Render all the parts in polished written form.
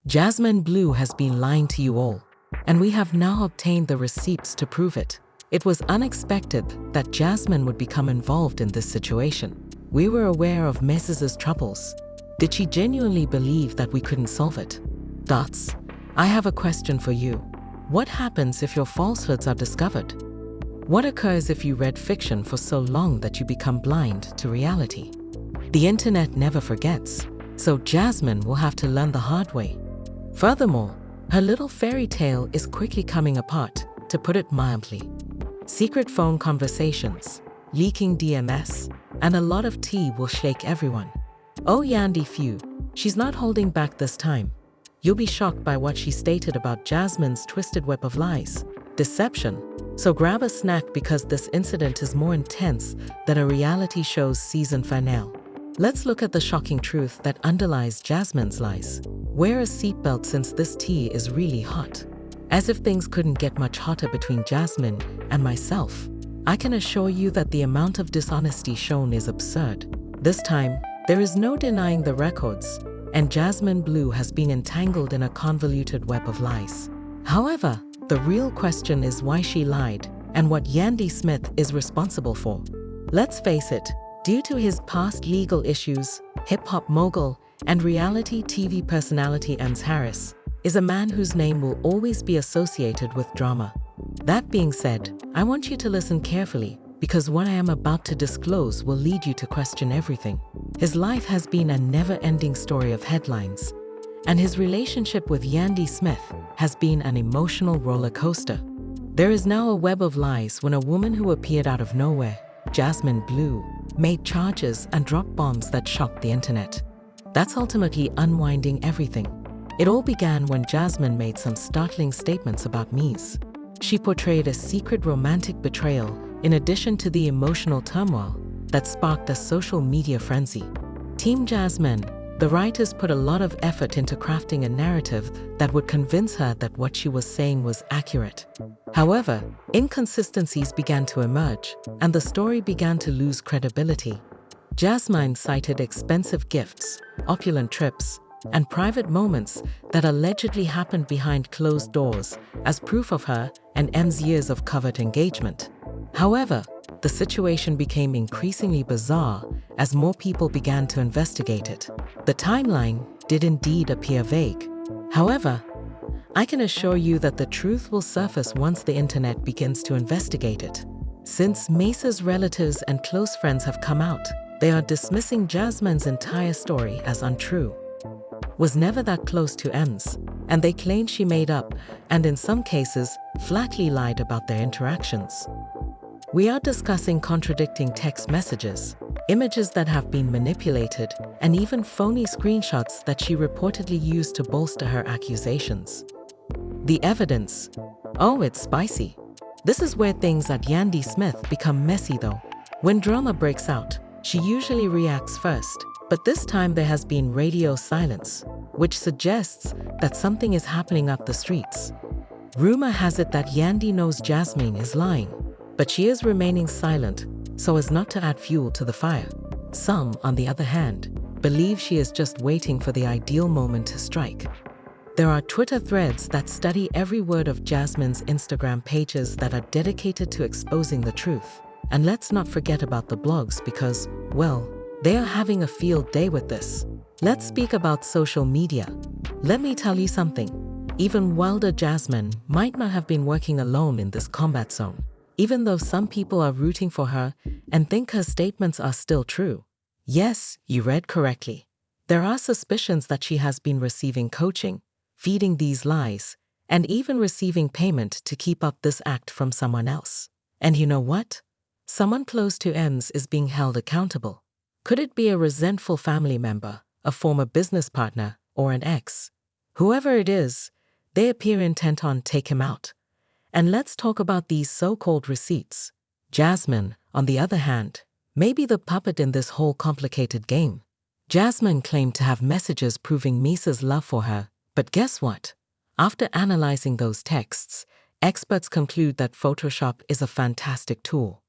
Jasmine Bleu has been lying to you all, and we have now obtained the receipts to prove it. It was unexpected that Jasmine would become involved in this situation. We were aware of Mendeecees' troubles. Did she genuinely believe that we couldn't solve it? Dots, I have a question for you. What happens if your falsehoods are discovered? What occurs if you read fiction for so long that you become blind to reality? The internet never forgets, so Jasmine will have to learn the hard way. Furthermore, her little fairy tale is quickly coming apart, to put it mildly. Secret phone conversations, leaking DMS, and a lot of tea will shake everyone. Oh Yandy Few, she's not holding back this time. You'll be shocked by what she stated about Jasmine's twisted web of lies, deception. So grab a snack because this incident is more intense than a reality show's season finale. Let's look at the shocking truth that underlies Jasmine's lies. Wear a seatbelt since this tea is really hot. As if things couldn't get much hotter between Jasmine and myself, I can assure you that the amount of dishonesty shown is absurd. This time, there is no denying the records, and Jasmine Bleu has been entangled in a convoluted web of lies. However, the real question is why she lied and what Yandy Smith is responsible for. Let's face it, due to his past legal issues, hip-hop mogul and reality TV personality Ems Harris is a man whose name will always be associated with drama. That being said, I want you to listen carefully because what I am about to disclose will lead you to question everything. His life has been a never-ending story of headlines, and his relationship with Yandy Smith has been an emotional roller coaster. There is now a web of lies when a woman who appeared out of nowhere, Jasmine Bleu, made charges and dropped bombs that shocked the internet. That's ultimately unwinding everything. It all began when Jasmine made some startling statements about Mendeecees. She portrayed a secret romantic betrayal in addition to the emotional turmoil that sparked a social media frenzy. Team Jasmine, the writers put a lot of effort into crafting a narrative that would convince her that what she was saying was accurate. However, inconsistencies began to emerge, and the story began to lose credibility. Jasmine cited expensive gifts, opulent trips, and private moments that allegedly happened behind closed doors as proof of her and M's years of covert engagement. However, the situation became increasingly bizarre as more people began to investigate it. The timeline did indeed appear vague. However, I can assure you that the truth will surface once the internet begins to investigate it. Since Mendeecees' relatives and close friends have come out, they are dismissing Jasmine's entire story as untrue. Was never that close to M's, and they claim she made up and in some cases flatly lied about their interactions. We are discussing contradicting text messages, images that have been manipulated, and even phony screenshots that she reportedly used to bolster her accusations. The evidence. Oh, it's spicy. This is where things at Yandy Smith become messy though. When drama breaks out, she usually reacts first, but this time there has been radio silence, which suggests that something is happening up the streets. Rumor has it that Yandy knows Jasmine is lying, but she is remaining silent so as not to add fuel to the fire. Some, on the other hand, believe she is just waiting for the ideal moment to strike. There are Twitter threads that study every word of Jasmine's Instagram pages that are dedicated to exposing the truth. And let's not forget about the blogs because, well, they are having a field day with this. Let's speak about social media. Let me tell you something. Even wilder Jasmine might not have been working alone in this combat zone, even though some people are rooting for her and think her statements are still true. Yes, you read correctly. There are suspicions that she has been receiving coaching, feeding these lies, and even receiving payment to keep up this act from someone else. And you know what? Someone close to M's is being held accountable. Could it be a resentful family member, a former business partner, or an ex? Whoever it is, they appear intent on take him out. And let's talk about these so-called receipts. Jasmine, on the other hand, may be the puppet in this whole complicated game. Jasmine claimed to have messages proving Mendeecees' love for her, but guess what? After analyzing those texts, experts conclude that Photoshop is a fantastic tool.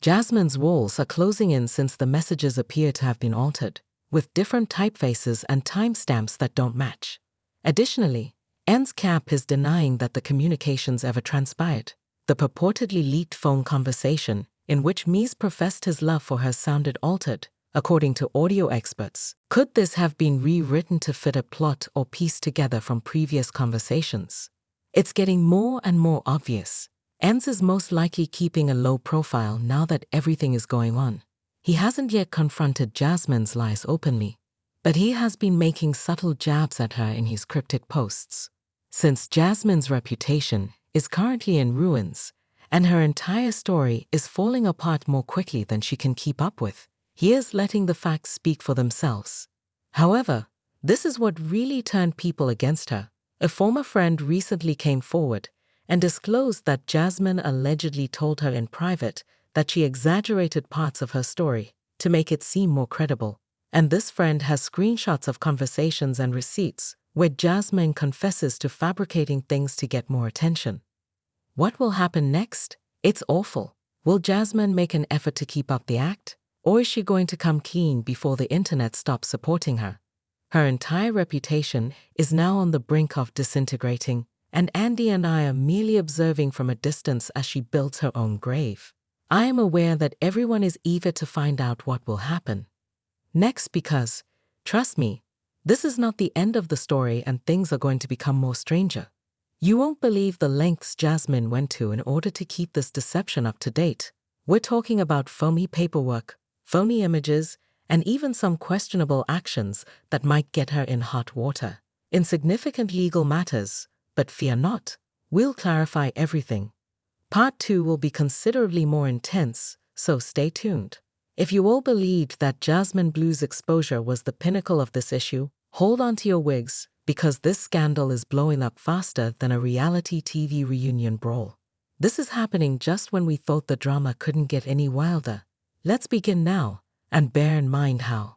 Jasmine's walls are closing in since the messages appear to have been altered, with different typefaces and timestamps that don't match. Additionally, N's camp is denying that the communications ever transpired. The purportedly leaked phone conversation, in which Mies professed his love for her, sounded altered, according to audio experts. Could this have been rewritten to fit a plot or pieced together from previous conversations? It's getting more and more obvious. Enz is most likely keeping a low profile now that everything is going on. He hasn't yet confronted Jasmine's lies openly, but he has been making subtle jabs at her in his cryptic posts. Since Jasmine's reputation is currently in ruins, and her entire story is falling apart more quickly than she can keep up with, he is letting the facts speak for themselves. However, this is what really turned people against her. A former friend recently came forward and disclosed that Jasmine allegedly told her in private that she exaggerated parts of her story to make it seem more credible. And this friend has screenshots of conversations and receipts where Jasmine confesses to fabricating things to get more attention. What will happen next? It's awful. Will Jasmine make an effort to keep up the act? Or is she going to come clean before the internet stops supporting her? Her entire reputation is now on the brink of disintegrating, and Andy and I are merely observing from a distance as she builds her own grave. I am aware that everyone is eager to find out what will happen next because, trust me, this is not the end of the story and things are going to become more stranger. You won't believe the lengths Jasmine went to in order to keep this deception up to date. We're talking about phony paperwork, phony images, and even some questionable actions that might get her in hot water. Insignificant legal matters, but fear not, we'll clarify everything. Part 2 will be considerably more intense, so stay tuned. If you all believed that Jasmine Bleu's exposure was the pinnacle of this issue, hold on to your wigs, because this scandal is blowing up faster than a reality TV reunion brawl. This is happening just when we thought the drama couldn't get any wilder. Let's begin now, and bear in mind how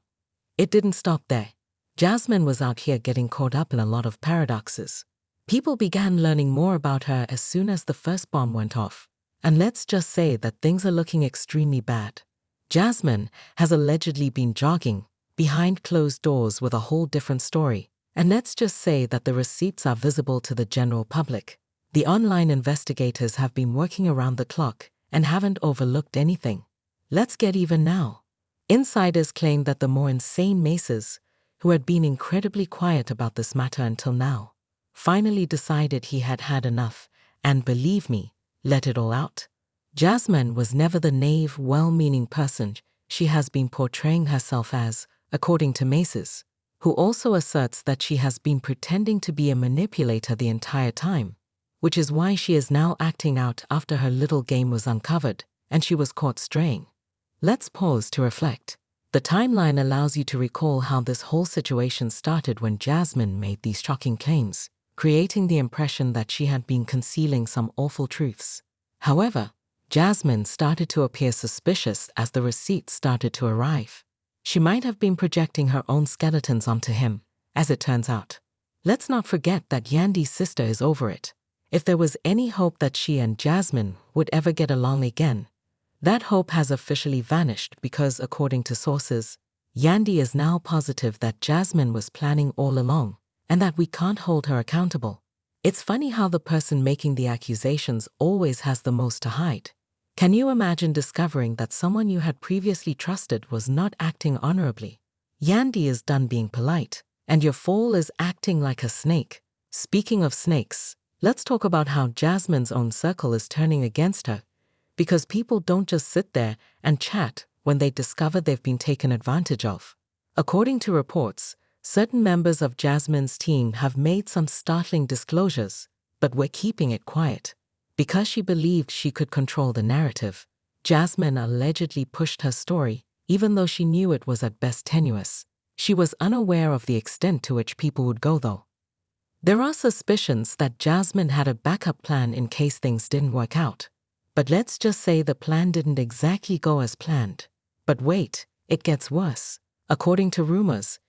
it didn't stop there. Jasmine was out here getting caught up in a lot of paradoxes. People began learning more about her as soon as the first bomb went off. And let's just say that things are looking extremely bad. Jasmine has allegedly been jogging behind closed doors with a whole different story. And let's just say that the receipts are visible to the general public. The online investigators have been working around the clock and haven't overlooked anything. Let's get even now. Insiders claim that the more insane Mendeecees, who had been incredibly quiet about this matter until now, finally decided he had had enough and, believe me, let it all out. Jasmine was never the naive, well-meaning person she has been portraying herself as, according to Mendeecees, who also asserts that she has been pretending to be a manipulator the entire time, which is why she is now acting out after her little game was uncovered and she was caught straying. Let's pause to reflect. The timeline allows you to recall how this whole situation started when Jasmine made these shocking claims, creating the impression that she had been concealing some awful truths. However, Jasmine started to appear suspicious as the receipts started to arrive. She might have been projecting her own skeletons onto him, as it turns out. Let's not forget that Yandy's sister is over it. If there was any hope that she and Jasmine would ever get along again, that hope has officially vanished because, according to sources, Yandy is now positive that Jasmine was planning all along and that we can't hold her accountable. It's funny how the person making the accusations always has the most to hide. Can you imagine discovering that someone you had previously trusted was not acting honorably? Yandy is done being polite, and your fool is acting like a snake. Speaking of snakes, let's talk about how Jasmine's own circle is turning against her, because people don't just sit there and chat when they discover they've been taken advantage of. According to reports, certain members of Jasmine's team have made some startling disclosures, but we're keeping it quiet. Because she believed she could control the narrative, Jasmine allegedly pushed her story, even though she knew it was at best tenuous. She was unaware of the extent to which people would go, though. There are suspicions that Jasmine had a backup plan in case things didn't work out. But let's just say the plan didn't exactly go as planned. But wait, it gets worse. According to rumors,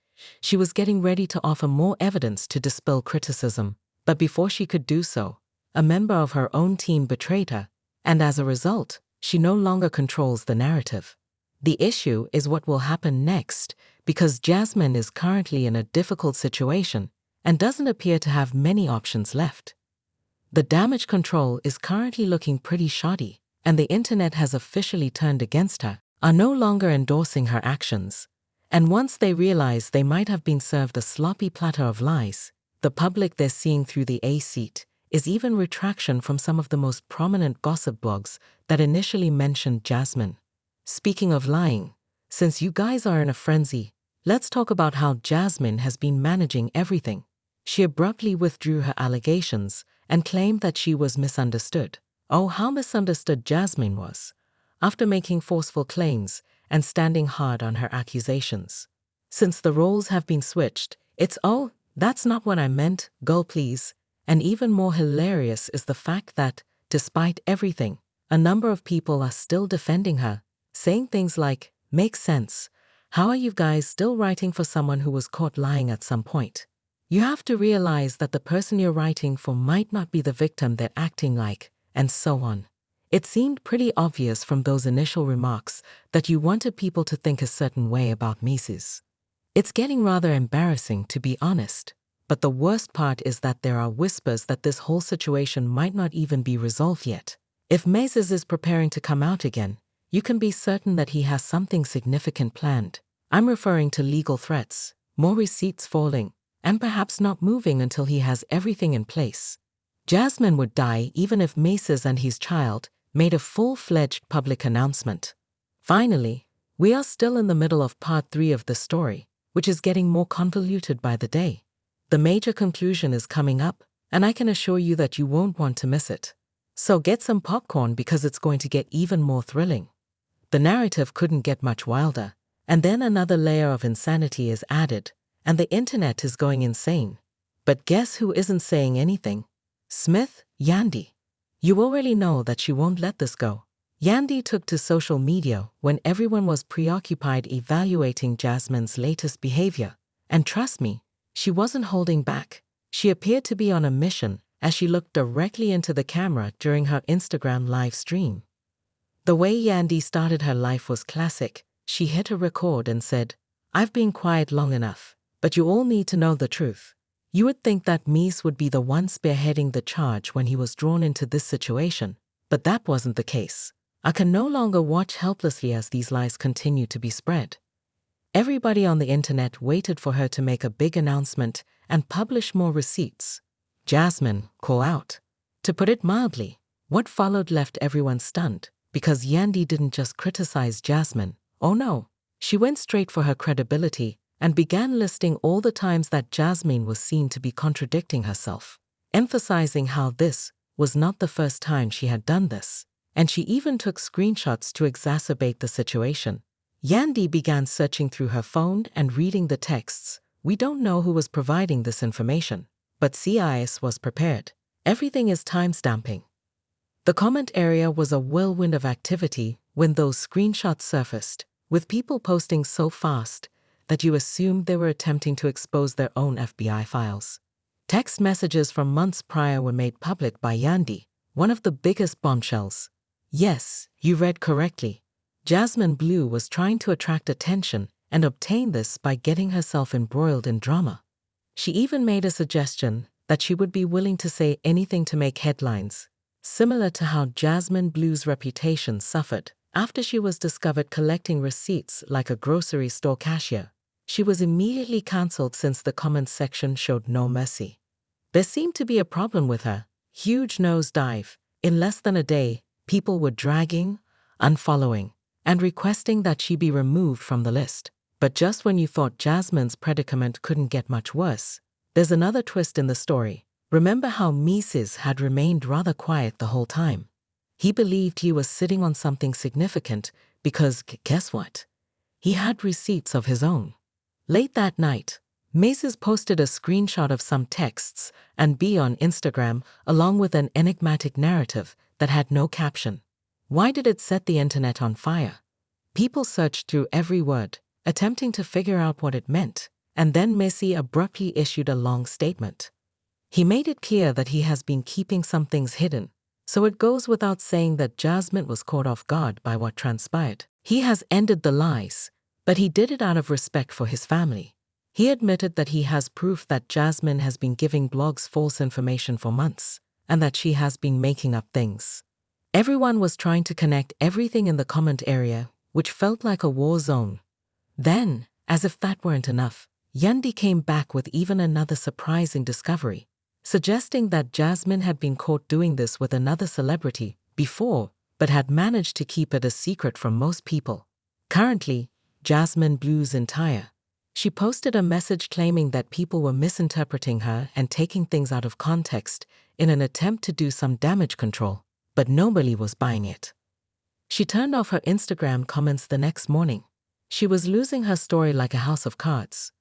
she was getting ready to offer more evidence to dispel criticism, but before she could do so, a member of her own team betrayed her, and as a result, she no longer controls the narrative. The issue is what will happen next, because Jasmine is currently in a difficult situation, and doesn't appear to have many options left. The damage control is currently looking pretty shoddy, and the internet has officially turned against her, are no longer endorsing her actions. And once they realize they might have been served a sloppy platter of lies, the public they're seeing through the A-seat is even retraction from some of the most prominent gossip blogs that initially mentioned Jasmine. Speaking of lying, since you guys are in a frenzy, let's talk about how Jasmine has been managing everything. She abruptly withdrew her allegations and claimed that she was misunderstood. Oh, how misunderstood Jasmine was, after making forceful claims and standing hard on her accusations. Since the roles have been switched, it's "oh, that's not what I meant, girl, please." And even more hilarious is the fact that, despite everything, a number of people are still defending her, saying things like, "Makes sense. How are you guys still writing for someone who was caught lying at some point? You have to realize that the person you're writing for might not be the victim they're acting like," and so on. It seemed pretty obvious from those initial remarks that you wanted people to think a certain way about Mendeecees. It's getting rather embarrassing, to be honest. But the worst part is that there are whispers that this whole situation might not even be resolved yet. If Mendeecees is preparing to come out again, you can be certain that he has something significant planned. I'm referring to legal threats, more receipts falling, and perhaps not moving until he has everything in place. Jasmine would die even if Mendeecees and his child made a full-fledged public announcement. Finally, we are still in the middle of part 3 of the story, which is getting more convoluted by the day. The major conclusion is coming up, and I can assure you that you won't want to miss it. So get some popcorn because it's going to get even more thrilling. The narrative couldn't get much wilder, and then another layer of insanity is added, and the internet is going insane. But guess who isn't saying anything? Smith, Yandy. You already know that she won't let this go. Yandy took to social media when everyone was preoccupied evaluating Jasmine's latest behavior, and trust me, she wasn't holding back. She appeared to be on a mission as she looked directly into the camera during her Instagram live stream. The way Yandy started her life was classic. She hit a record and said, "I've been quiet long enough, but you all need to know the truth." You would think that Mendeecees would be the one spearheading the charge when he was drawn into this situation, but that wasn't the case. I can no longer watch helplessly as these lies continue to be spread. Everybody on the internet waited for her to make a big announcement and publish more receipts. Jasmine, Clout. To put it mildly, what followed left everyone stunned, because Yandy didn't just criticize Jasmine. Oh no, she went straight for her credibility and began listing all the times that Jasmine was seen to be contradicting herself, emphasizing how this was not the first time she had done this, and she even took screenshots to exacerbate the situation. Yandy began searching through her phone and reading the texts. We don't know who was providing this information, but CIS was prepared. Everything is timestamping. The comment area was a whirlwind of activity when those screenshots surfaced, with people posting so fast that you assumed they were attempting to expose their own FBI files. Text messages from months prior were made public by Yandy, one of the biggest bombshells. Yes, you read correctly. Jasmine Bleu was trying to attract attention and obtain this by getting herself embroiled in drama. She even made a suggestion that she would be willing to say anything to make headlines, similar to how Jasmine Bleu's reputation suffered after she was discovered collecting receipts like a grocery store cashier. She was immediately cancelled since the comments section showed no mercy. There seemed to be a problem with her. Huge nosedive. In less than a day, people were dragging, unfollowing, and requesting that she be removed from the list. But just when you thought Jasmine's predicament couldn't get much worse, there's another twist in the story. Remember how Mendeecees had remained rather quiet the whole time? He believed he was sitting on something significant because, guess what? He had receipts of his own. Late that night, Mendeecees posted a screenshot of some texts and on Instagram along with an enigmatic narrative that had no caption. Why did it set the internet on fire? People searched through every word, attempting to figure out what it meant, and then Mendeecees abruptly issued a long statement. He made it clear that he has been keeping some things hidden, so it goes without saying that Jasmine was caught off guard by what transpired. He has ended the lies, but he did it out of respect for his family. He admitted that he has proof that Jasmine has been giving blogs false information for months, and that she has been making up things. Everyone was trying to connect everything in the comment area, which felt like a war zone. Then, as if that weren't enough, Yandi came back with even another surprising discovery, suggesting that Jasmine had been caught doing this with another celebrity before, but had managed to keep it a secret from most people. Currently, Jasmine Bleu's entire. She posted a message claiming that people were misinterpreting her and taking things out of context in an attempt to do some damage control, but nobody was buying it. She turned off her Instagram comments the next morning. She was losing her story like a house of cards.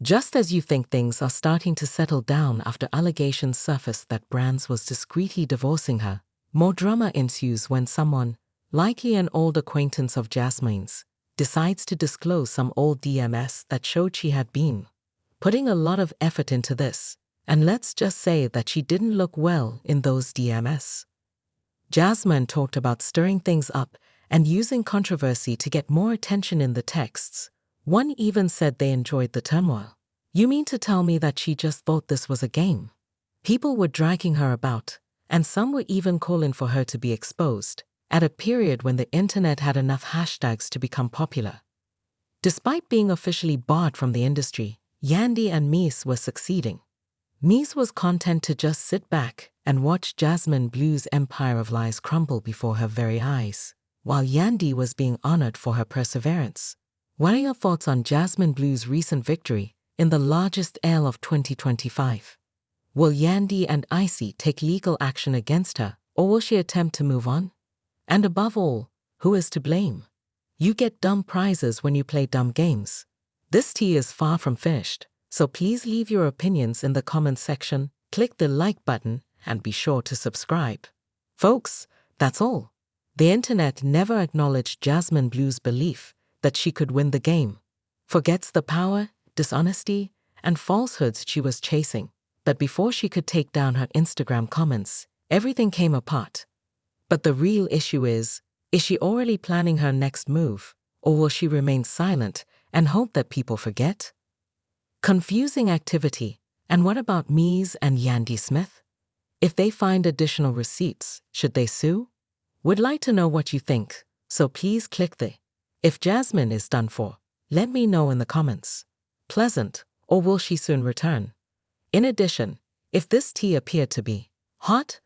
Just as you think things are starting to settle down after allegations surfaced that Brands was discreetly divorcing her, more drama ensues when someone, likely an old acquaintance of Jasmine's, decides to disclose some old DMs that showed she had been putting a lot of effort into this, and let's just say that she didn't look well in those DMs. Jasmine talked about stirring things up and using controversy to get more attention in the texts. One even said they enjoyed the turmoil. You mean to tell me that she just thought this was a game? People were dragging her about, and some were even calling for her to be exposed, at a period when the internet had enough hashtags to become popular. Despite being officially barred from the industry, Yandi and Mendeecees were succeeding. Mendeecees was content to just sit back and watch Jasmine Bleu's empire of lies crumble before her very eyes, while Yandi was being honored for her perseverance. What are your thoughts on Jasmine Bleu's recent victory in the largest L of 2025? Will Yandi and Icy take legal action against her, or will she attempt to move on? And above all, who is to blame? You get dumb prizes when you play dumb games. This tea is far from finished, so please leave your opinions in the comments section, click the like button, and be sure to subscribe. Folks, that's all. The internet never acknowledged Jasmine Bleu's belief that she could win the game. Forgets the power, dishonesty, and falsehoods she was chasing. But before she could take down her Instagram comments, everything came apart. But the real issue is she already planning her next move, or will she remain silent and hope that people forget? Confusing activity. And what about Mendeecees and Yandi Smith? If they find additional receipts, should they sue? Would like to know what you think, so please click the "If Jasmine is done for," let me know in the comments. Pleasant, or will she soon return? In addition, if this tea appeared to be hot,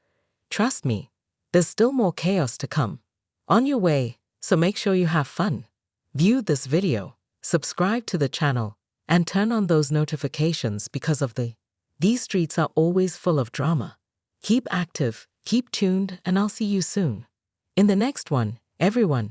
trust me, there's still more chaos to come. On your way, so make sure you have fun. View this video, subscribe to the channel, and turn on those notifications because of these streets are always full of drama. Keep active, keep tuned, and I'll see you soon. In the next one, everyone.